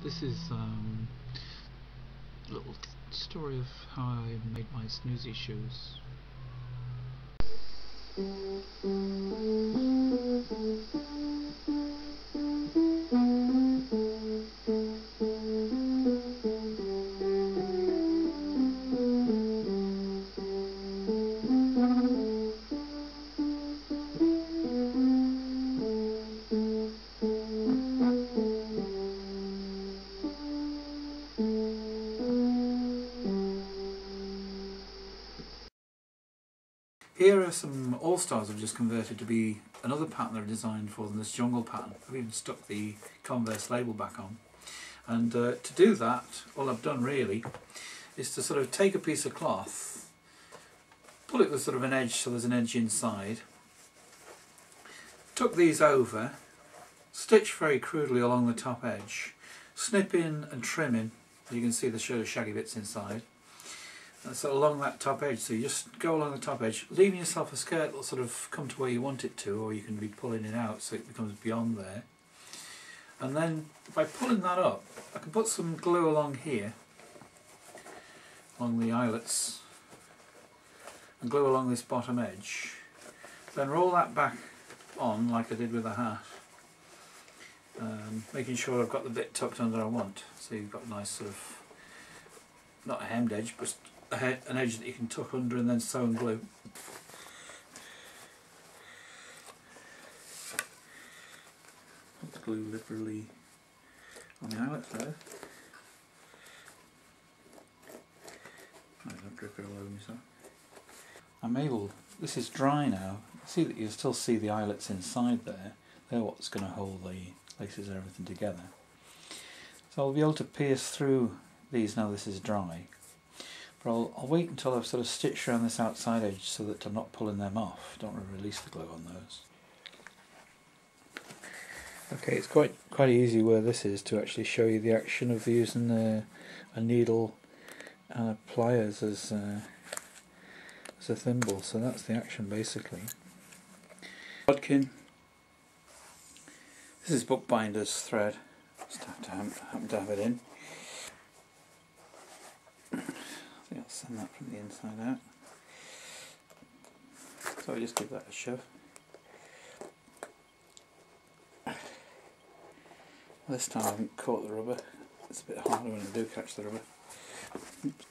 This is a little story of how I made my Snoozy shoes. Here are some All Stars I've just converted to be another pattern I've designed for them, this jungle pattern. I've even stuck the Converse label back on. And to do that, all I've done really is to sort of take a piece of cloth, pull it with sort of an edge so there's an edge inside, tuck these over, stitch very crudely along the top edge, snip in and trim in. You can see the shaggy bits inside. So along that top edge, so you just go along the top edge, leaving yourself a skirt that will sort of come to where you want it to, or you can be pulling it out so it becomes beyond there. And then by pulling that up, I can put some glue along here, along the eyelets, and glue along this bottom edge. Then roll that back on like I did with the hat, making sure I've got the bit tucked under I want. So you've got a nice sort of, not a hemmed edge, but an edge that you can tuck under and then sew and glue. Put the glue literally on the eyelet there. I don't drip it all over myself. I'm able, this is dry now, see that you still see the eyelets inside there. They're what's going to hold the laces and everything together. So I'll be able to pierce through these now this is dry. But I'll wait until I've sort of stitched around this outside edge so that I'm not pulling them off. Don't want to release the glue on those. Okay, it's quite easy where this is to actually show you the action of using a needle and pliers as a thimble. So that's the action basically. Bodkin. This is bookbinder's thread. Just happen to have it in. I think I'll send that from the inside out. So I just give that a shove. This time I haven't caught the rubber. It's a bit harder when I do catch the rubber. Oops.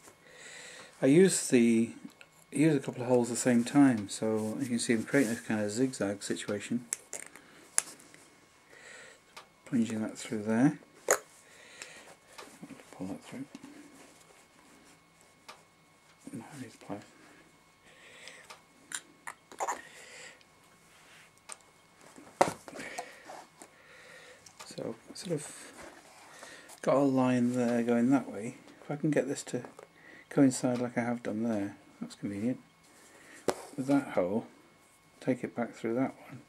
I use a couple of holes at the same time, so you can see I'm creating a kind of zigzag situation. Plunging that through there. Pull that through. No, I need to pliers. So sort of got a line there going that way. If I can get this to coincide like I have done there, that's convenient. With that hole, take it back through that one.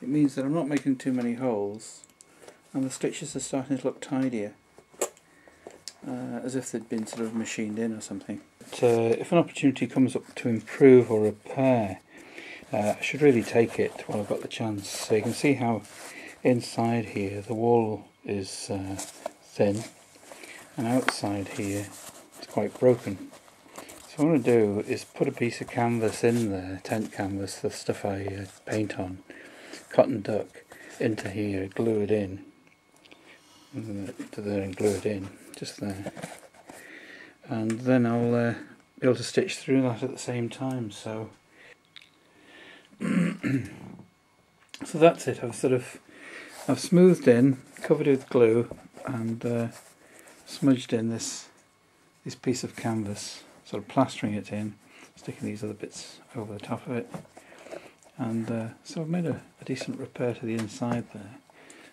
It means that I'm not making too many holes and the stitches are starting to look tidier. As if they'd been sort of machined in or something. But, if an opportunity comes up to improve or repair, I should really take it while I've got the chance. So you can see how inside here the wall is thin, and outside here it's quite broken. So what I want to do is put a piece of canvas in there, tent canvas, the stuff I paint on, cotton duck, into here, glue it in, into there and glue it in, just there. And then I'll be able to stitch through that at the same time. So, so that's it. I've smoothed in, covered it with glue, and smudged in this piece of canvas, sort of plastering it in, sticking these other bits over the top of it. And so I've made a decent repair to the inside there.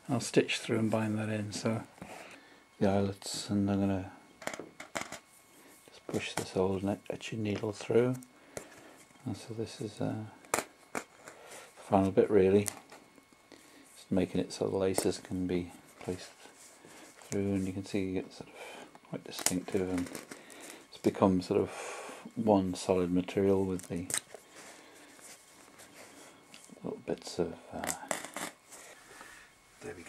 I'll stitch through and bind that in. So the eyelets, and I'm going to just push this old etching needle through. And so this is the final bit really. Just making it so the laces can be placed through, and you can see it's sort of quite distinctive, and it's become sort of one solid material with the little bits of there we go.